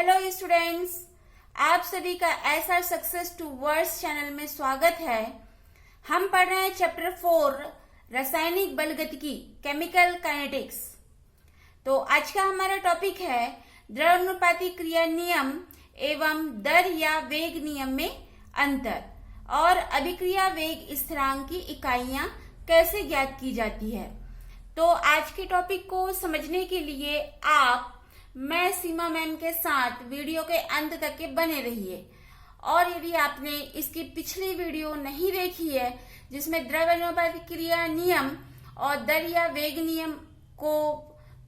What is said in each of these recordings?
Hello students, आप सभी का SR success to words channel में स्वागत है। हम पढ़ रहे हैं चैप्टर 4 रासायनिक बलगतिकी केमिकल काइनेटिक्स। तो आज का हमारा टॉपिक है द्रव्यानुपाती क्रिया नियम एवं दर या वेग नियम में अंतर और अभिक्रिया वेग स्थिरांक की इकाइयां कैसे ज्ञात की जाती है। तो आज के टॉपिक को समझने के लिए आप मैं सीमा मैम के साथ वीडियो के अंत तक के बने रहिए। और यदि आपने इसकी पिछली वीडियो नहीं देखी है जिसमें द्रव्यानुपाती क्रिया नियम और दर या वेग नियम को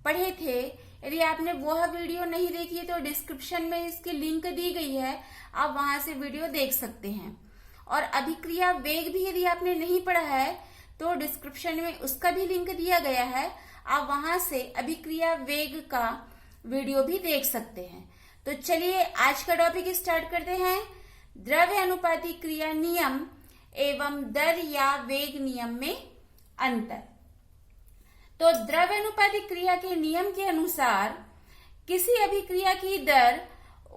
पढ़े थे, यदि आपने वह वीडियो नहीं देखी है तो डिस्क्रिप्शन में इसकी लिंक दी गई है, आप वहां से वीडियो देख सकते हैं। और अभिक्रिया वेग भी यदि आपने नहीं पढ़ा है तो डिस्क्रिप्शन में उसका भी लिंक दिया गया है, आप वहां से अभिक्रिया वेग का वीडियो भी देख सकते हैं। तो चलिए आज का टॉपिक स्टार्ट करते हैं। द्रव्यानुपाती क्रिया नियम एवं दर या वेग नियम में अंतर। तो द्रव्यानुपाती क्रिया के नियम के अनुसार किसी अभिक्रिया की दर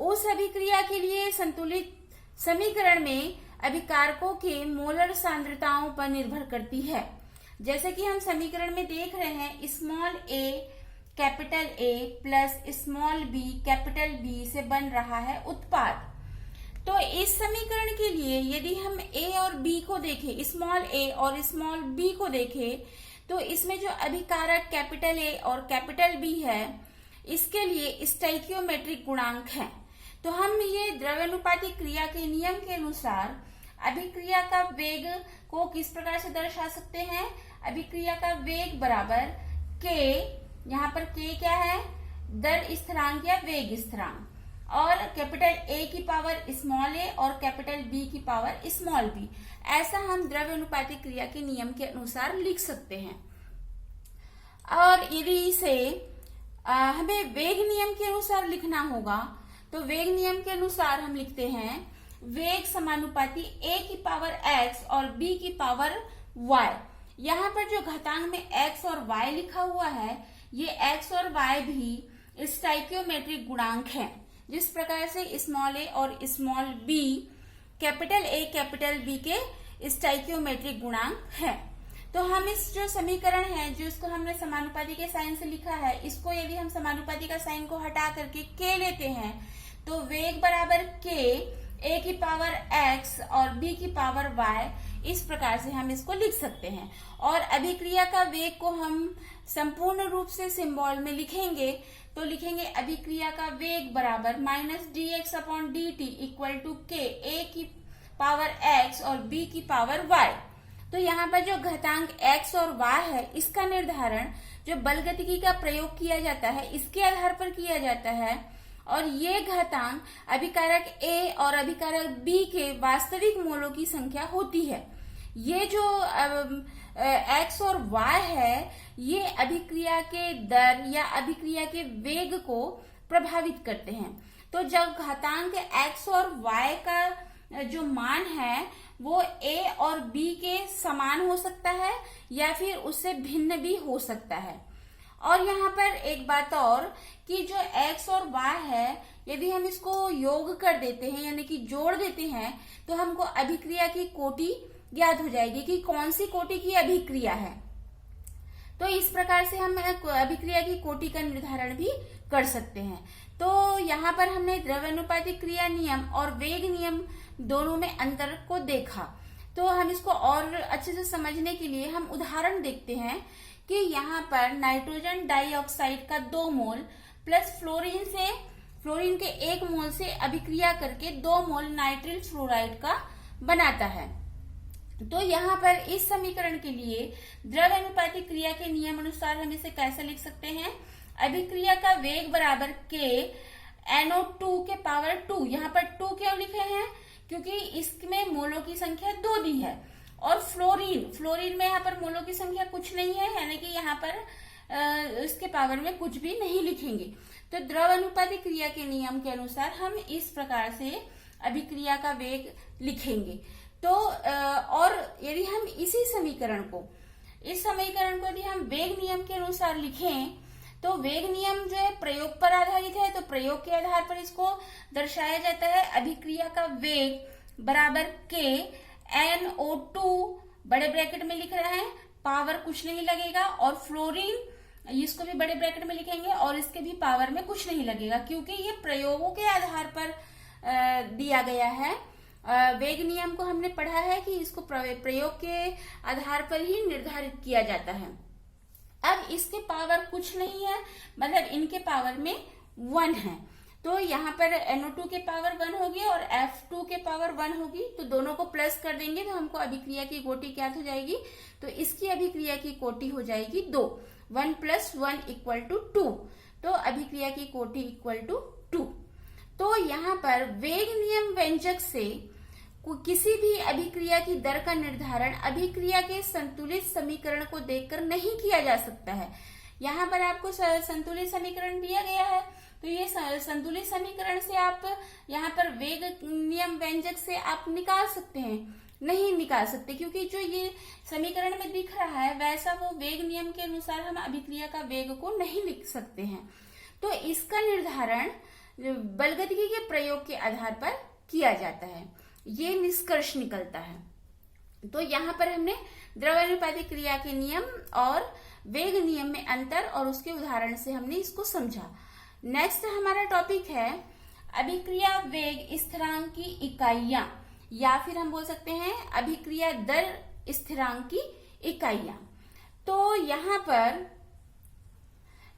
उस अभिक्रिया के लिए संतुलित समीकरण में अभिकारकों के मोलर सांद्रताओं पर निर्भर करती है। जैसे कि हम समीकरण में देख रहे हैं, small A capital A plus small B capital B से बन रहा है उत्पाद। तो इस समीकरण के लिए यदि हम ए और बी को देखें, स्मॉल ए और स्मॉल बी को देखें, तो इसमें जो अभिकारक कैपिटल ए और कैपिटल बी है, इसके लिए स्टोइकियोमेट्रिक गुणांक है। तो हम ये द्रव्यानुपाती क्रिया के नियम के अनुसार अभिक्रिया का वेग को किस प्रकार से दर्शा सकते हैं। अभिक्रिया का वेग बराबर के, यहाँ पर के क्या है, दर स्थिरांक या वेग स्थिरांक, और कैपिटल ए की पावर स्मॉल ए और कैपिटल बी की पावर स्मॉल बी। ऐसा हम द्रव्यानुपाती क्रिया के नियम के अनुसार लिख सकते हैं। और यदि इसे हमें वेग नियम के अनुसार लिखना होगा तो वेग नियम के अनुसार हम लिखते हैं वेग समानुपाती ए की पावर x और b की पावर y। यहाँ पर जो घातांक में x और y लिखा हुआ है, ये x और y भी स्टोइकियोमेट्रिक गुणांक हैं। जिस प्रकार से स्मॉल ए और small b capital A capital b के स्टोइकियोमेट्रिक गुणांक हैं। तो हम इस जो समीकरण है जिसको हमने समानुपाती के साइन से लिखा है, इसको यदि हम समानुपाती का साइन को हटा करके k लेते हैं तो वेग बराबर k a की पावर x और b की पावर y, इस प्रकार से हम इसको लिख सकते हैं। और अभिक्रिया का वेग को हम संपूर्ण रूप से सिंबल में लिखेंगे तो लिखेंगे अभिक्रिया का वेग बराबर minus dx upon dt equal to k a की पावर x और b की पावर y। तो यहाँ पर जो घातांक x और y है, इसका निर्धारण जो बलगतिकी का प्रयोग किया जाता है इसके आधार पर किया जाता है। और ये घातांक अभिकारक A और अभिकारक B के वास्तविक मोलों की संख्या होती है। ये जो X और Y है, ये अभिक्रिया के दर या अभिक्रिया के वेग को प्रभावित करते हैं। तो जब घातांक X और Y का जो मान है वो A और B के समान हो सकता है या फिर उससे भिन्न भी हो सकता है। और यहाँ पर एक बात और कि जो x और y है, यदि हम इसको योग कर देते हैं यानी कि जोड़ देते हैं तो हमको अभिक्रिया की कोटि ज्ञात हो जाएगी कि कौन सी कोटि की अभिक्रिया है। तो इस प्रकार से हम अभिक्रिया की कोटि का निर्धारण भी कर सकते हैं। तो यहाँ पर हमने द्रव्यानुपाती क्रिया नियम और वेग नियम दोनों में अंतर को देखा। तो हम इसको और अच्छे से समझने के लिए हम उदाहरण देखते हैं कि यहाँ पर नाइट्रोजन डाइऑक्साइड का 2 मोल प्लस फ्लोरीन के 1 मोल से अभिक्रिया करके 2 मोल नाइट्रिल फ्लोराइड का बनाता है। तो यहाँ पर इस समीकरण के लिए द्रव्यानुपाती क्रिया के नियम अनुसार हम इसे कैसे लिख सकते हैं। अभिक्रिया का वेग बराबर k NO2 के पावर 2। यहाँ पर 2 क्यों लिखे हैं, क्योंकि इसमें मोलों की संख्या 2 दी है। और फ्लोरीन में यहाँ पर मोलों की संख्या कुछ नहीं है, यानी कि यहाँ पर इसके पावर में कुछ भी नहीं लिखेंगे। तो द्रव्यानुपाती क्रिया के नियम के अनुसार हम इस प्रकार से अभिक्रिया का वेग लिखेंगे। तो और यदि हम इस समीकरण को यदि हम वेग नियम के अनुसार लिखें तो वेग नियम जो है प्रयोग पर आधारित है, तो प्रयोग के आधार पर इसको दर्शाया जाता है। अभिक्रिया का वेग बराबर K NO2 बड़े ब्रैकेट में लिख रहे हैं, पावर कुछ नहीं लगेगा, और फ्लोरीन इसको भी बड़े ब्रैकेट में लिखेंगे और इसके भी पावर में कुछ नहीं लगेगा, क्योंकि ये प्रयोगों के आधार पर दिया गया है। वेग नियम को हमने पढ़ा है कि इसको प्रयोग के आधार पर ही निर्धारित किया जाता है। अब इसके पावर कुछ नहीं है, मतलब इनके पावर में 1 है, तो यहाँ पर NO2 के पावर 1 होगी और F2 के पावर 1 होगी, तो दोनों को प्लस कर देंगे तो हमको अभिक्रिया की कोटि क्या हो जाएगी, तो इसकी अभिक्रिया की कोटि हो जाएगी 2, 1 + 1 = 2, तो अभिक्रिया की कोटि = 2। तो यहाँ पर वेग नियम व्यंजक से किसी भी अभिक्रिया की दर का निर्धारण अभिक्रिया के संतुलित समीकरण को देखकर नहीं किया जा सकता है। यहाँ पर आपको संतुलित समीकरण दिया गया है, तो ये संतुलित समीकरण से आप यहाँ पर वेग नियम व्यंजक से आप निकाल सकते हैं, नहीं निकाल सकते, क्योंकि जो ये समीकरण में दिख रहा है वैसा वो वेग नियम के अनुसार हम अभिक्रिया का वेग को नहीं लिख सकते हैं। तो इसका निर्धारण बलगतिकी के प्रयोग के आधार पर किया जाता है, ये निष्कर्ष निकलता है। तो यहाँ पर हमने द्रव्यानुपातिक क्रिया के नियम और वेग नियम में अंतर और उसके उदाहरण से हमने इसको समझा। नेक्स्ट हमारा टॉपिक है अभिक्रिया वेग स्थिरांक की इकाइयां, या फिर हम बोल सकते हैं अभिक्रिया दर स्थिरांक की इकाइयां। तो यहाँ पर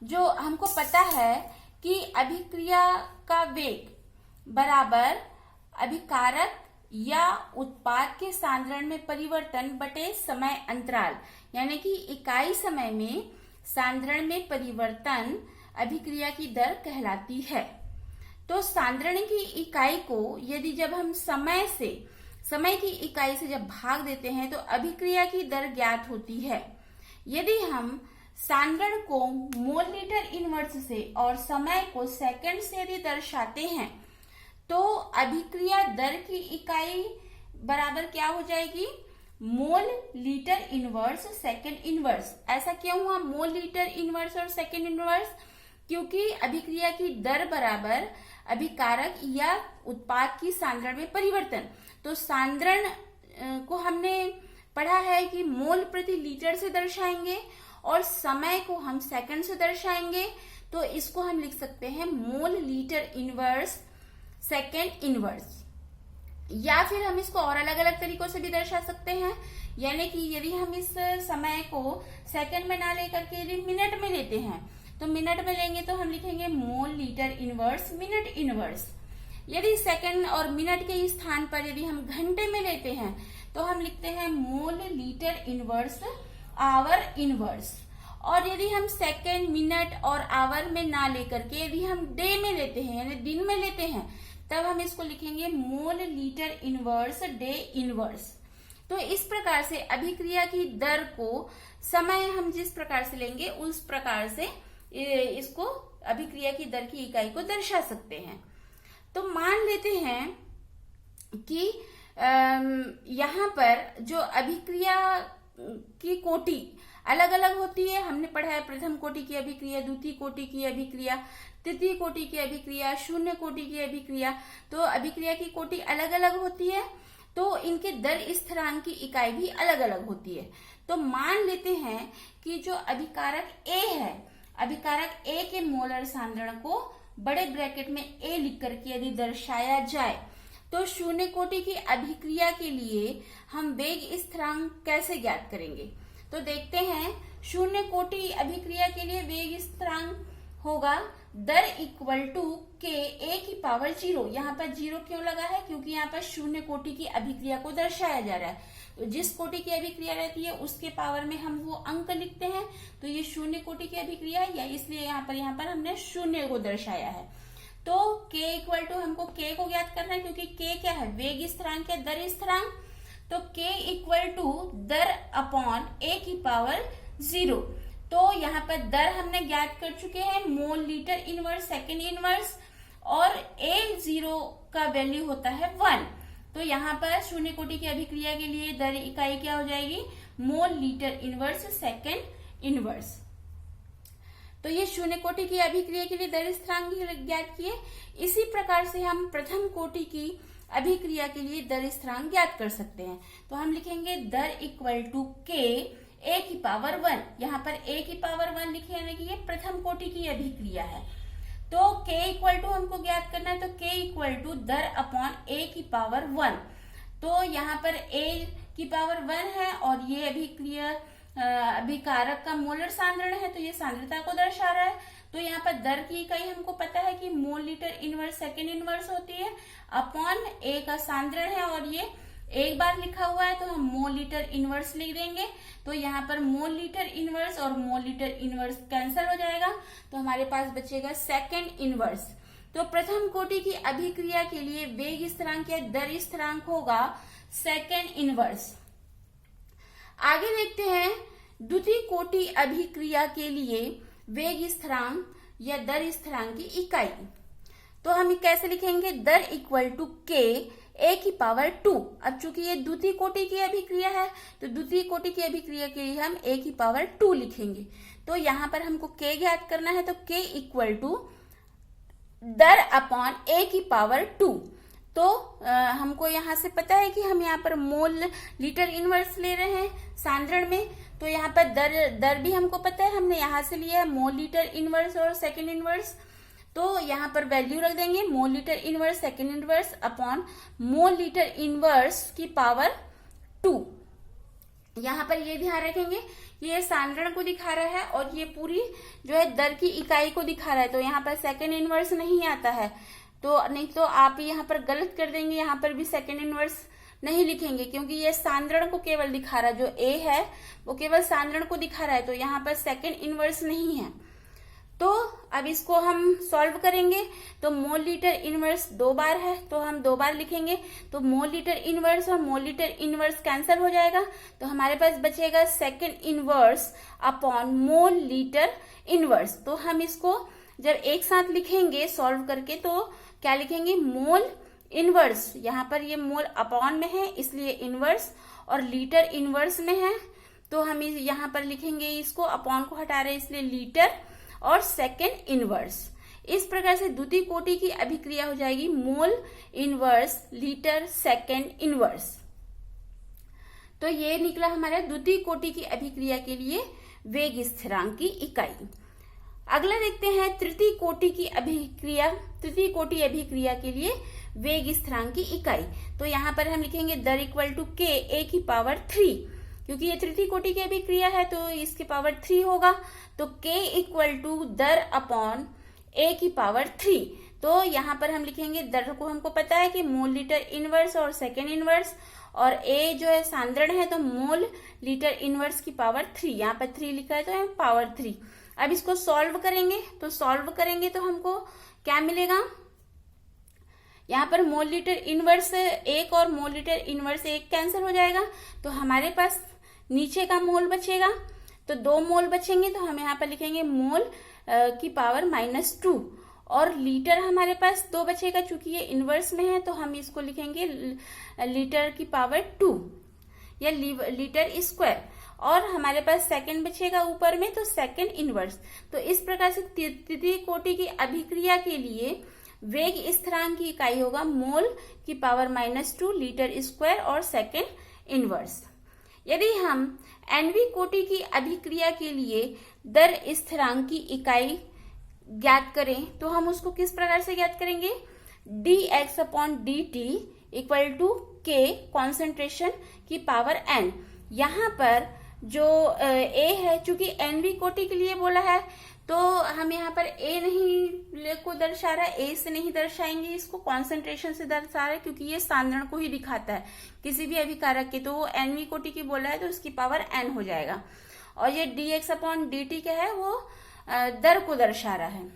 जो हमको पता है कि अभिक्रिया का वेग बराबर अभिकारक या उत्पाद के सांद्रण में परिवर्तन बटे समय अंतराल, यानी कि इकाई समय में सांद्रण में परिवर्तन अभिक्रिया की दर कहलाती है। तो सांद्रण की इकाई को यदि जब हम समय की इकाई से जब भाग देते हैं तो अभिक्रिया की दर ज्ञात होती है। यदि हम सांद्रण को मोल लीटर इनवर्स से और समय को सेकंड से यदि दर्शाते हैं तो अभिक्रिया दर की इकाई बराबर क्या हो जाएगी, मोल लीटर इनवर्स सेकंड इनवर्स। ऐसा क्यों हुआ मोल लीटर इनवर्स और सेकंड इनवर्स, क्योंकि अभिक्रिया की दर बराबर अभिकारक या उत्पाद की सांद्रण में परिवर्तन। तो सांद्रण को हमने पढ़ा है कि मोल प्रति लीटर से दर्शाएंगे और समय को हम सेकंड से दर्शाएंगे, तो इसको हम लिख सकते हैं mole litre inverse second inverse. या फिर हम इसको और अलग अलग तरीकों से भी दर्शा सकते हैं, यानी कि यदि हम इस समय को सेकंड में ना लेकर के यदि मिनट में लेते हैं तो मिनट में लेंगे तो हम लिखेंगे मोल लीटर इनवर्स मिनट इनवर्स। यदि सेकंड और मिनट के स्थान पर यदि हम घंटे में लेते हैं तो हम लिखते हैं mole litre inverse hour inverse. और यदि हम सेकंड मिनट और आवर में ना लेकर के यदि हम डे में लेते हैं यानी दिन में लेते हैं तब हम इसको लिखेंगे मोल लीटर इनवर्स डे इनवर्स। तो इस प्रकार से अभिक्रिया की दर को समय हम जिस प्रकार से लेंगे उस प्रकार से इसको अभिक्रिया की दर की इकाई को दर्शा सकते हैं। तो मान लेते हैं कि यहाँ पर जो अभिक्रिया की कोटि अलग अलग होती है, हमने पढ़ा है प्रथम कोटि की अभिक्रिया, द्वितीय कोटि की अभिक्रिया, तृतीय कोटि की अभिक्रिया, शून्य कोटि की अभिक्रिया। तो अभिक्रिया की कोटि अलग अलग होती है, तो इनके दर स्थिरांक की इकाई भी अलग अलग होती है। तो मान लेते हैं कि जो अभिकारक A है, अभिकारक A के मोलर सांद्रण को बड़े ब्रैकेट में A लिख करके यदि दर्शाया जाए तो शून्य कोटि की अभिक्रिया के लिए हम वेग स्थिरांक कैसे ज्ञात करेंगे। तो देखते हैं शून्य कोटि अभिक्रिया के लिए वेग स्थिरांक होगा दर इक्वल टू के A की पावर 0। यहाँ पर 0 क्यों लगा है, क्योंकि यहाँ पर शून्य कोटि की अभिक्रिया को दर्शाया जा रहा है। तो जिस कोटि की अभिक्रिया रहती है उसके पावर में हम वो अंक लिखते हैं, तो ये शून्य कोटि की अभिक्रिया है, या इसलिए यहाँ पर हमने शून्य को दर्शाया है। तो k इक्वल टू हमको k को ज्ञात करना है, क्योंकि k क्या है, वेग स्थिरांक है, दर स्थिरांक। तो k इक्वल टू दर अपॉन A की पावर 0। तो यहाँ पर दर हमने ज्ञात कर चुके हैं mole litre inverse second inverse, और A0 का वैल्यू होता है 1। तो यहाँ पर शून्य कोटि की अभिक्रिया के लिए दर इकाई क्या हो जाएगी, मोल लीटर इनवर्स सेकेंड इनवर्स। तो ये शून्य कोटि की अभिक्रिया के लिए दर स्थिरांक ज्ञात किए। इसी प्रकार से हम प्रथम कोटि की अभिक्रिया के लिए दर स्थिरांक ज्ञात कर सकते हैं। तो हम लिखेंगे दर इक्वल टू के ए की पावर 1। यहाँ पर ए की पावर 1 लिखे, यानी कि ये प्रथम कोटि की अभिक्रिया है। तो k इक्वल टू हमको ज्ञात करना है, तो k इक्वल टू दर अपॉन a की पावर 1। तो यहाँ पर a की पावर 1 है और ये अभिक्रिया अभिकारक का मोलर सांद्रण है, तो ये सांद्रता को दर्शा रहा है। तो यहाँ पर दर की इकाई हमको पता है कि मोल लीटर इनवर्स सेकेंड इनवर्स होती है, अपॉन a का सांद्रण है और ये एक बार लिखा हुआ है, तो हम मोल लीटर इनवर्स लिख देंगे। तो यहाँ पर मोल लीटर इनवर्स और मोल लीटर इनवर्स कैंसिल हो जाएगा, तो हमारे पास बचेगा सेकेंड इनवर्स। तो प्रथम कोटि की अभिक्रिया के लिए वेग स्थिरांक या दर स्थिरांक होगा सेकेंड इनवर्स। आगे देखते हैं द्वितीय कोटि अभिक्रिया के लिए वेग स्थिरांक या दर स्थिरांक की इकाई। तो हम कैसे लिखेंगे, दर इक्वल टू के ए की पावर 2। अब चूंकि ये द्वितीय कोटि की अभिक्रिया है, तो द्वितीय कोटि की अभिक्रिया के लिए हम ए की पावर 2 लिखेंगे। तो यहाँ पर हमको के ज्ञात करना है, तो के इक्वल टू दर अपॉन ए की पावर 2। तो हमको यहाँ से पता है कि हम यहाँ पर मोल लीटर इनवर्स ले रहे हैं सांद्रण में, तो यहाँ पर दर भी हमको पता है, हमने यहाँ से लिया है मोल लीटर इनवर्स और सेकेंड इनवर्स। तो यहाँ पर वैल्यू रख देंगे मोल litre inverse second inverse upon mole litre inverse की पावर 2। यहाँ पर ये ध्यान रखेंगे, ये सांद्रण को दिखा रहा है और ये पूरी जो है दर की इकाई को दिखा रहा है, तो यहाँ पर सेकेंड इनवर्स नहीं आता है। तो नहीं तो आप यहाँ पर गलत कर देंगे, यहाँ पर भी सेकेंड इनवर्स नहीं लिखेंगे, क्योंकि ये सांद्रण को केवल दिखा रहा है, जो ए है वो केवल सांद्रण को दिखा रहा है, तो यहाँ पर सेकेंड इनवर्स नहीं है। तो अब इसको हम सॉल्व करेंगे, तो मोल लीटर इनवर्स 2 बार है, तो हम 2 बार लिखेंगे, तो मोल लीटर इनवर्स और मोल लीटर इनवर्स कैंसिल हो जाएगा, तो हमारे पास बचेगा second inverse upon mole litre inverse. तो हम इसको जब एक साथ लिखेंगे सॉल्व करके, तो क्या लिखेंगे, मोल इनवर्स, यहाँ पर ये मोल अपॉन में है इसलिए इनवर्स, और लीटर इनवर्स में है, तो हम यहाँ पर लिखेंगे, इसको अपॉन को हटा रहे इसलिए लीटर और सेकेंड इनवर्स। इस प्रकार से द्वितीय कोटि की अभिक्रिया हो जाएगी mole inverse litre second inverse. तो ये निकला हमारा द्वितीय कोटि की अभिक्रिया के लिए वेग स्थिरांक की इकाई। अगला देखते हैं तृतीय कोटि की अभिक्रिया, तृतीय कोटि अभिक्रिया के लिए वेग स्थिरांक की इकाई। तो यहाँ पर हम लिखेंगे दर इक्वल टू के ए की पावर 3, क्योंकि ये तृतीय कोटि की अभिक्रिया है तो इसकी पावर 3 होगा, तो k इक्वल टू दर अपॉन a की पावर 3। तो यहाँ पर हम लिखेंगे, दर को हमको पता है कि मोल लीटर इनवर्स और सेकेंड इनवर्स, और a जो है सांद्रण है, तो मोल लीटर इनवर्स की पावर 3, यहाँ पर 3 लिखा है तो पावर 3। अब इसको सॉल्व करेंगे, तो हमको क्या मिलेगा, यहाँ पर मोल लीटर इनवर्स 1 और मोल लीटर इनवर्स 1 कैंसिल हो जाएगा, तो हमारे पास नीचे का मोल बचेगा, तो 2 मोल बचेंगे, तो हम यहाँ पर लिखेंगे मोल की पावर -2, और लीटर हमारे पास 2 बचेगा, चूंकि ये इनवर्स में है तो हम इसको लिखेंगे लीटर की पावर 2 या लीटर स्क्वायर, और हमारे पास सेकंड बचेगा ऊपर में, तो सेकंड इनवर्स। तो इस प्रकार से तृतीय कोटि की अभिक्रिया के लिए वेग स्थिरांक की इकाई होगा मोल की पावर -2 लीटर स्क्वायर और सेकंड इनवर्स। यदि हम एनवी कोटि की अभिक्रिया के लिए दर स्थिरांक की इकाई ज्ञात करें, तो हम उसको किस प्रकार से ज्ञात करेंगे, dx upon dt equal to k concentration की पावर n। यहाँ पर जो a है, चूंकि एनवी कोटि के लिए बोला है, तो हम यहाँ पर a नहीं को दर्शा रहा है, a से नहीं दर्शाएंगे, इसको कॉन्सेंट्रेशन से दर्शा रहा है, क्योंकि ये सांद्रण को ही दिखाता है किसी भी अभिकारक के, तो वो एनवी कोटि की बोला है तो उसकी पावर n हो जाएगा। और ये dx अपॉन dt क्या है, वो दर को दर्शा रहा है,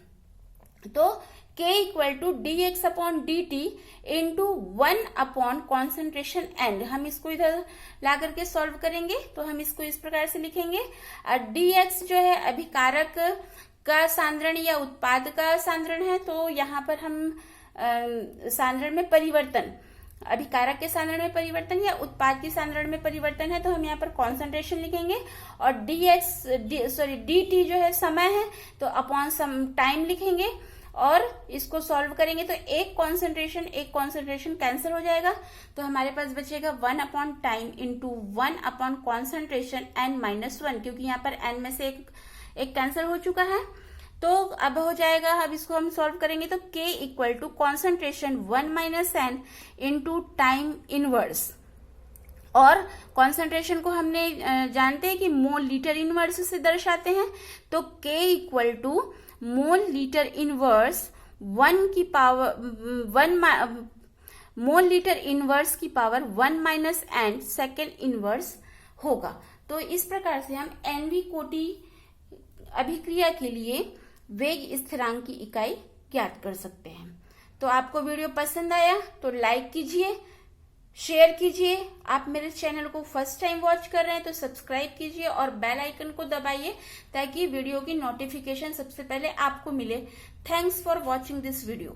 तो k equal to dx upon dt into 1 upon concentration n। हम इसको इधर ला करके सॉल्व करेंगे, तो हम इसको इस प्रकार से लिखेंगे, dx जो है अभिकारक का सांद्रण या उत्पाद का सांद्रण है, तो यहाँ पर हम सांद्रण में परिवर्तन अभिकारक के सांद्रण में परिवर्तन या उत्पाद के सांद्रण में परिवर्तन है, तो हम यहाँ पर कॉन्सेंट्रेशन लिखेंगे, और dt जो है समय है, तो अपॉन सम टाइम लिखेंगे और इसको सॉल्व करेंगे तो एक कॉन्सेंट्रेशन कैंसिल हो जाएगा, तो हमारे पास बचेगा 1 upon time into 1 upon concentration n-1, क्योंकि यहाँ पर n में से एक कैंसिल हो चुका है। तो अब हो जाएगा, अब इसको हम सॉल्व करेंगे तो k equal to concentration 1 minus n into time inverse, और कॉन्सेंट्रेशन को हमने जानते हैं कि मोल लीटर इनवर्स से दर्शाते हैं, तो k equal to mole litre inverse 1 की पावर 1 मोल लीटर इनवर्स की power 1 minus n second inverse होगा। तो इस प्रकार से हम एनवी कोटि अभिक्रिया के लिए वेग स्थिरांक की इकाई ज्ञात कर सकते हैं। तो आपको वीडियो पसंद आया तो लाइक कीजिए, शेयर कीजिए। आप मेरे चैनल को फर्स्ट टाइम वॉच कर रहे हैं तो सब्सक्राइब कीजिए और बेल आइकन को दबाइए ताकि वीडियो की नोटिफिकेशन सबसे पहले आपको मिले। Thanks for watching this video.